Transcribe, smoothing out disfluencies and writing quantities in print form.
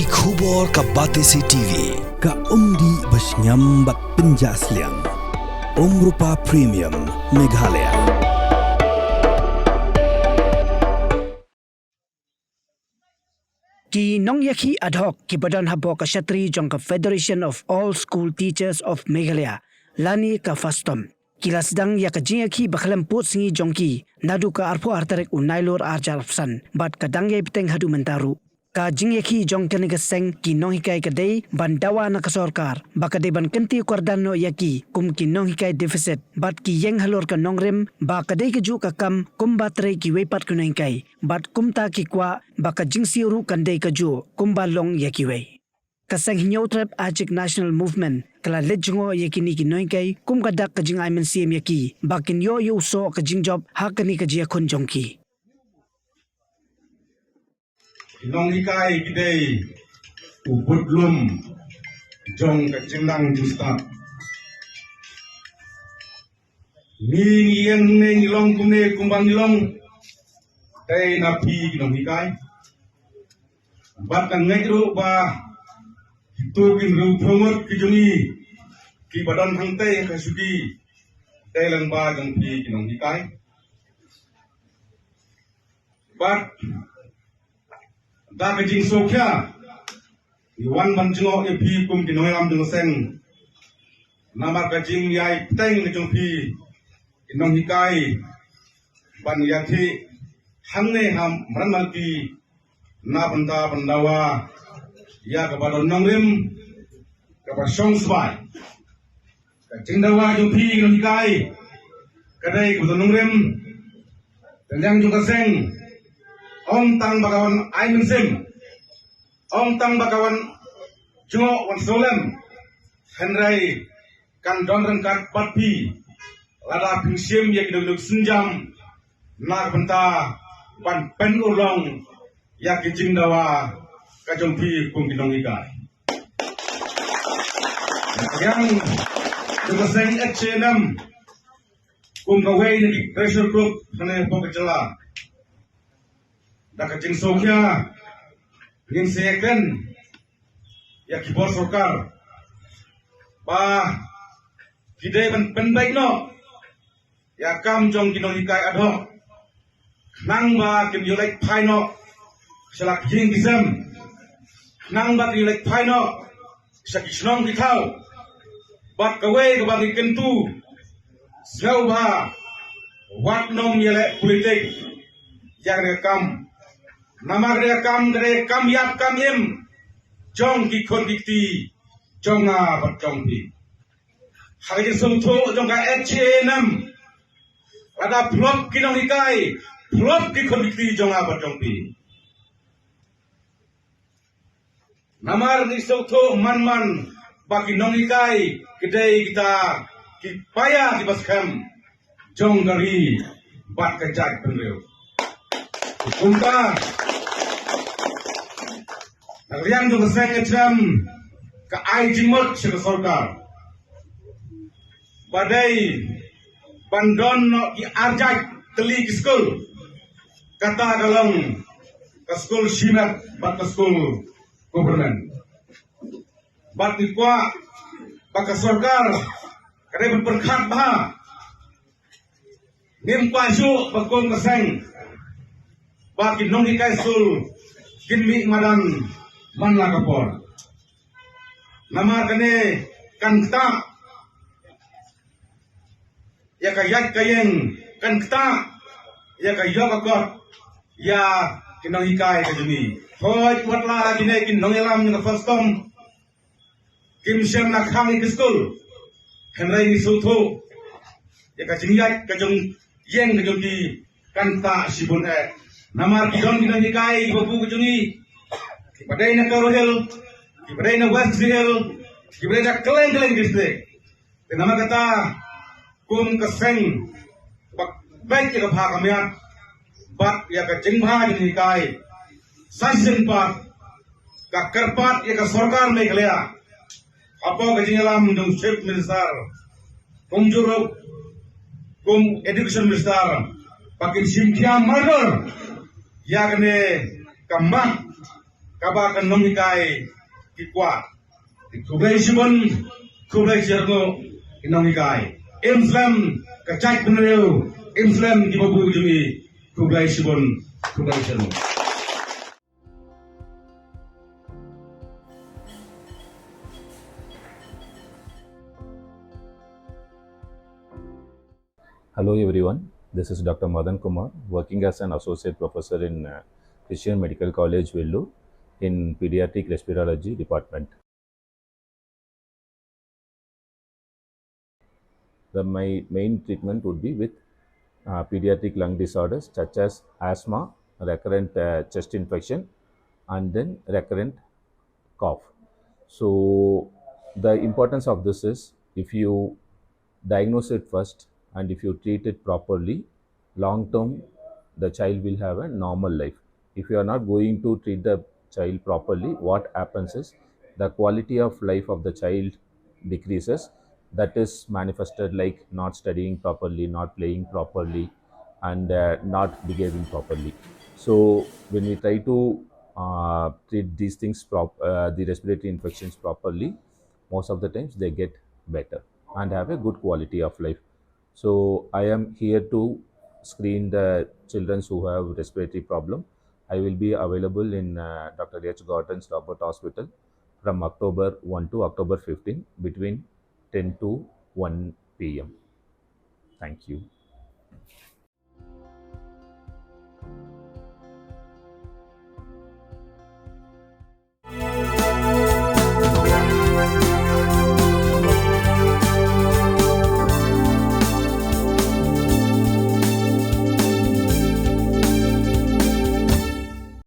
Ki khubor ka Batesi TV ka umdi basnyam bat penjaslian Rupa Premium Meghalaya. Ki Nonghiakhih ad hoc ki badan habo ka Shatri jong ka Federation of All School Teachers of Meghalaya lani ka fastom kila sedang ya ka Jingïakhih bakhalam pot singi jongki nadu ka arpo artarek unailor arjalfsan bat kadang ye peteng hadu mentaru ka Jingïakhih jong kene geseng ki Nonghikai kadai bandawa na ka sorkar bakade ban Kynthih kordano yaki kum ki Nonghikai deficit bat ki yeng halor ka nongrem ba kadai ke ju ka kam kum batre ki wepat ku Nonghikai bat kum ta ki kwa baka jingsi ru kandai ka ju kum ba long yaki we kasang hinyotrap ajik national movement kala Leit Jngoh yakini ki Nonghikai kum kadak ka jing aimen sim yaki bakin yo so ka jing job hakani ka jia kun jongki Nonghikai kidai ubud lum jong ka jinglang justat ni yang ne long kumne kumbang long dai na pi Nonghikai bat kan ngairu ba tu kin ru phomot ki jungi ki badan thangte ka suki dai lang ba jong pi Nonghikai bat da ka jing so kya wan ban Jngoh e pi kum ki Nongïalam jong sen namar ka jing yai teng jong pi Nonghikai ban yathi hanne ham mranmal pi na banda bandawa ya ka badon nongrim ka ba song swai ka jing dawa jong pi Nonghikai kadai ku nongrim tenjang jong ka seng Om tang bakawan aimen sim, om tang bakawan Jngoh wan solem, henrai kan donren kat patpi, lada pingsim yak duduk senjam, nak benta ban pen ulong yak jing dawa kajongpi kum Nonghikai. Yang juga seng Hanm kum kawai ni pressure group hane pokecela. Dak jing sokya ngin seken ya ki bor sorkar ba kidai ban penbaik no ya kam jong ki Nonghikai adho nang ba kim yulek phaino selak jing disem nang ba yulek phaino sakisnong ki thau bat kawai ka ba ki kentu zau ba wat nom yele politik yang rekam nama gre kam yap kam yem jong ki khon dikti jong a bat jong pi hagi sum tho jong ka Hanm ada plop ki Nonghikai plop ki khon dikti jong a bat jong pi namar ni sum tho man baki Nonghikai kedai kita ki paya ki baskham jong gari bat ka jak penreu kumta Nagriang jong seng etram ka ai jingmot sa sorkar. Badai bandon no ki arjak teli ki school. Kata galong ka school simat bat ka school government. Bat ni kwa baka sorkar kadai berperkhat bah. Nim kwa ju bakon ka seng. Baki Nonghikai school kinmi madan man la kapor nama kane kan kta ya ka yak kayeng kan kta ya ka yokakot ya ki Nonghikai ka jumi hoi watla kine ki Nongïalam na fastom kim siam na khang ki school henrai ni sutho ya ka Jingïakhih ka jong yeng ka jong ki kan ta sibun namar ki don ki Nonghikai babu ka jumi Padai na Karohel, padai na West Hill, padai na Keleng district. Nama kata kum keseng baik ya kapha kamiat bat ya ka jingha Nonghikai sasin pat ka karpat ya ka sorkar Meghalaya apa ka Nongïalam jong chief minister kum juruk kum education minister pakin simkia murder ya kene kamak kabakan Nonghikai kikuat kublai sibon kublai Jngoh Nonghikai Islam kacak penelu Islam di babu jumi kublai sibon kublai Jngoh. Hello everyone, this is Dr. Madan Kumar, working as an associate professor in Christian Medical College, Vellore, in Pediatric Respiratory department. My main treatment would be with pediatric lung disorders such as asthma, recurrent chest infection, and then recurrent cough. So the importance of this is, if you diagnose it first and if you treat it properly, long term the child will have a normal life. If you are not going to treat the child properly, what happens is the quality of life of the child decreases. That is manifested like not studying properly, not playing properly, and not behaving properly. So when we try to treat these things, the respiratory infections properly, most of the times they get better and have a good quality of life. So I am here to screen the children who have respiratory problem. I will be available in Dr. H. Gordon's Robert Hospital from October 1 to October 15 between 10 to 1 p.m. Thank you.